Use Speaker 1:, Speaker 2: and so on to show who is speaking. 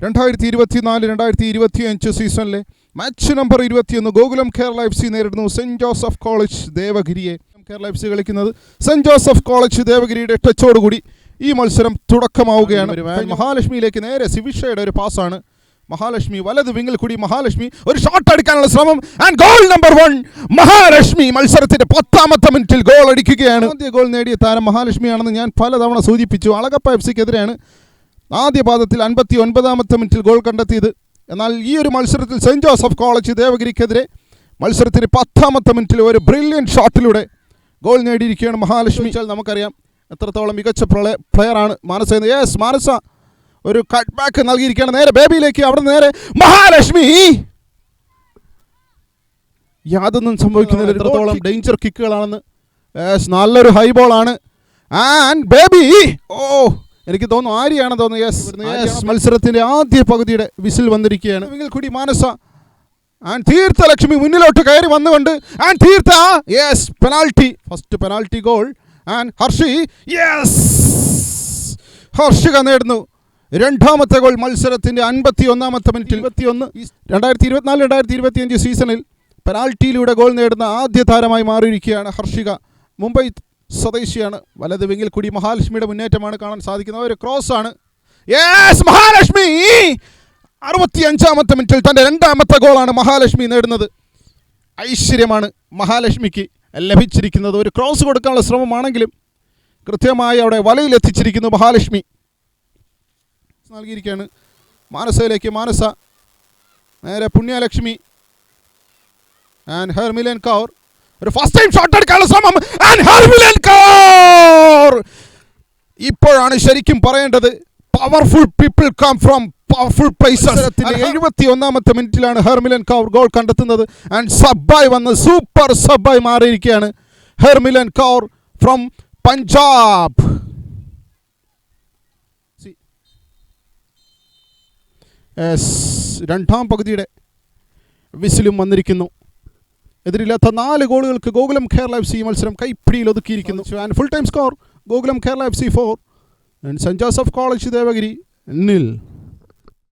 Speaker 1: 2024-2025 സീസണിലെ match number 21 Gokulam Kerala FC നേരിടുന്നു സെന്റ് ജോസഫ് കോളേജ് ദേവഗിരിയെ. കേരള FC കളിക്കുന്നത് സെന്റ് ജോസഫ് കോളേജ് ദേവഗിരിയുടെ ടച്ചോടുകൂടി ഈ മത്സരം തുടക്കമാവുകയാണ്. മഹാലക്ഷ്മിയിലേക്ക് നേരെ സിവിഷയുടെ ഒരു പാസ്സാണ്. മഹാലക്ഷ്മി വലത് വിങ്ങിൽ കൂടി മഹാലക്ഷ്മി ഒരു ഷോട്ട് അടിക്കാനുള്ള ശ്രമം ആൻഡ് ഗോൾ നമ്പർ 1. മഹാലക്ഷ്മി മത്സരത്തിന്റെ 10ാമത്തെ മിനിറ്റിൽ ഗോൾ അടിക്കുകയാണ്. ആദ്യ ഗോൾ നേടിയ താരം മഹാലക്ഷ്മിയാണെന്ന് ഞാൻ പലതവണ സൂചിപ്പിച്ചു. അളഗപ്പ FCക്കെതിരെയാണ് ആദ്യ പാദത്തിൽ 59ാമത്തെ മിനിറ്റിൽ ഗോൾ കണ്ടെത്തിയത്. എന്നാൽ ഈ ഒരു മത്സരത്തിൽ സെന്റ് ജോസഫ് കോളേജ് ദേവഗിരിക്കെതിരെ മത്സരത്തിന് 10ാമത്തെ മിനിറ്റിൽ ഒരു ബ്രില്യൻറ്റ് ഷോട്ടിലൂടെ ഗോൾ നേടിയിരിക്കുകയാണ് മഹാലക്ഷ്മി. നമുക്കറിയാം എത്രത്തോളം മികച്ച പ്ലെയറാണ് മാനസ. യെസ്, മാനസ ഒരു കട്ട് ബാക്ക് നൽകിയിരിക്കുകയാണ് നേരെ ബേബിയിലേക്ക്. അവിടെ നേരെ മഹാലക്ഷ്മി യാതൊന്നും സംഭവിക്കുന്നില്ല. എത്രത്തോളം ഡേഞ്ചർ കിക്കുകളാണെന്ന്. യെസ്, നല്ലൊരു ഹൈ ബോളാണ് ആൻഡ് ബേബി. എനിക്ക് തോന്നുന്നു ആര്യാണെന്ന് തോന്നുന്നു. യെസ്, മത്സരത്തിൻ്റെ ആദ്യ പകുതിയുടെ വിസിൽ വന്നിരിക്കുകയാണ്. എങ്കിൽ കൂടി മാനസ ആൻഡ് തീർത്ഥ ലക്ഷ്മി മുന്നിലോട്ട് കയറി വന്നുകൊണ്ട് and Theertha yes penalty, first penalty goal and Harshi yes Harshika നേടുന്നു 2ാമത്തെ ഗോൾ മത്സരത്തിൻ്റെ 51ാമത്തെ മിനിറ്റിൽ. 2024-2025 സീസണിൽ പെനാൽറ്റിയിലൂടെ ഗോൾ നേടുന്ന ആദ്യ താരമായി മാറിയിരിക്കുകയാണ് ഹർഷിക. മുംബൈ സ്വദേശിയാണ്. വലത് വിങ്ങിൽ കൂടി മഹാലക്ഷ്മിയുടെ മുന്നേറ്റമാണ് കാണാൻ സാധിക്കുന്നത്. ഒരു ക്രോസ് ആണ്. യെസ്, മഹാലക്ഷ്മി 65ാമത്തെ മിനിറ്റിൽ തൻ്റെ 2ാമത്തെ ഗോളാണ് മഹാലക്ഷ്മി നേടുന്നത്. ഐശ്വര്യമാണ് മഹാലക്ഷ്മിക്ക് ലഭിച്ചിരിക്കുന്നത്. ഒരു ക്രോസ് കൊടുക്കാനുള്ള ശ്രമമാണെങ്കിലും കൃത്യമായി അവിടെ വലയിലെത്തിച്ചിരിക്കുന്നു മഹാലക്ഷ്മി. നൽകിയിരിക്കുകയാണ് മാനസയിലേക്ക്. മാനസ നേരെ പുണ്യലക്ഷ്മി ആൻഡ് ഹെർമിലൻ കൗർ ഒരു ഫസ്റ്റ് ടൈം ഷോട്ട് എടുക്കാനുള്ള ശ്രമം ആൻഡ് ഹെർമിലൻ കൗർ. ഇപ്പോഴാണ് ശരിക്കും പറയേണ്ടത് powerful people come from powerful places. 71ാമത്തെ മിനിറ്റിലാണ് ഹെർമിലൻ കൗർ ഗോൾ കണ്ടെത്തുന്നത് ആൻഡ് സബ്ബായി വന്ന് സൂപ്പർ സബ്ബായി മാറിയിരിക്കുകയാണ് ഹെർമിലൻ കൗർ ഫ്രം പഞ്ചാബ്. രണ്ടാം പകുതിയുടെ വിസിലും വന്നിരിക്കുന്നു. എതിരില്ലാത്ത 4 ഗോളുകൾക്ക് ഗോകുലം കേരള FC മത്സരം കൈപ്പിടിയിൽ ഒതുക്കിയിരിക്കുന്നു. And full time score Gokulam Kerala FC 4 and സെന്റ് ജോസഫ് കോളേജ് ദേവഗിരി 0.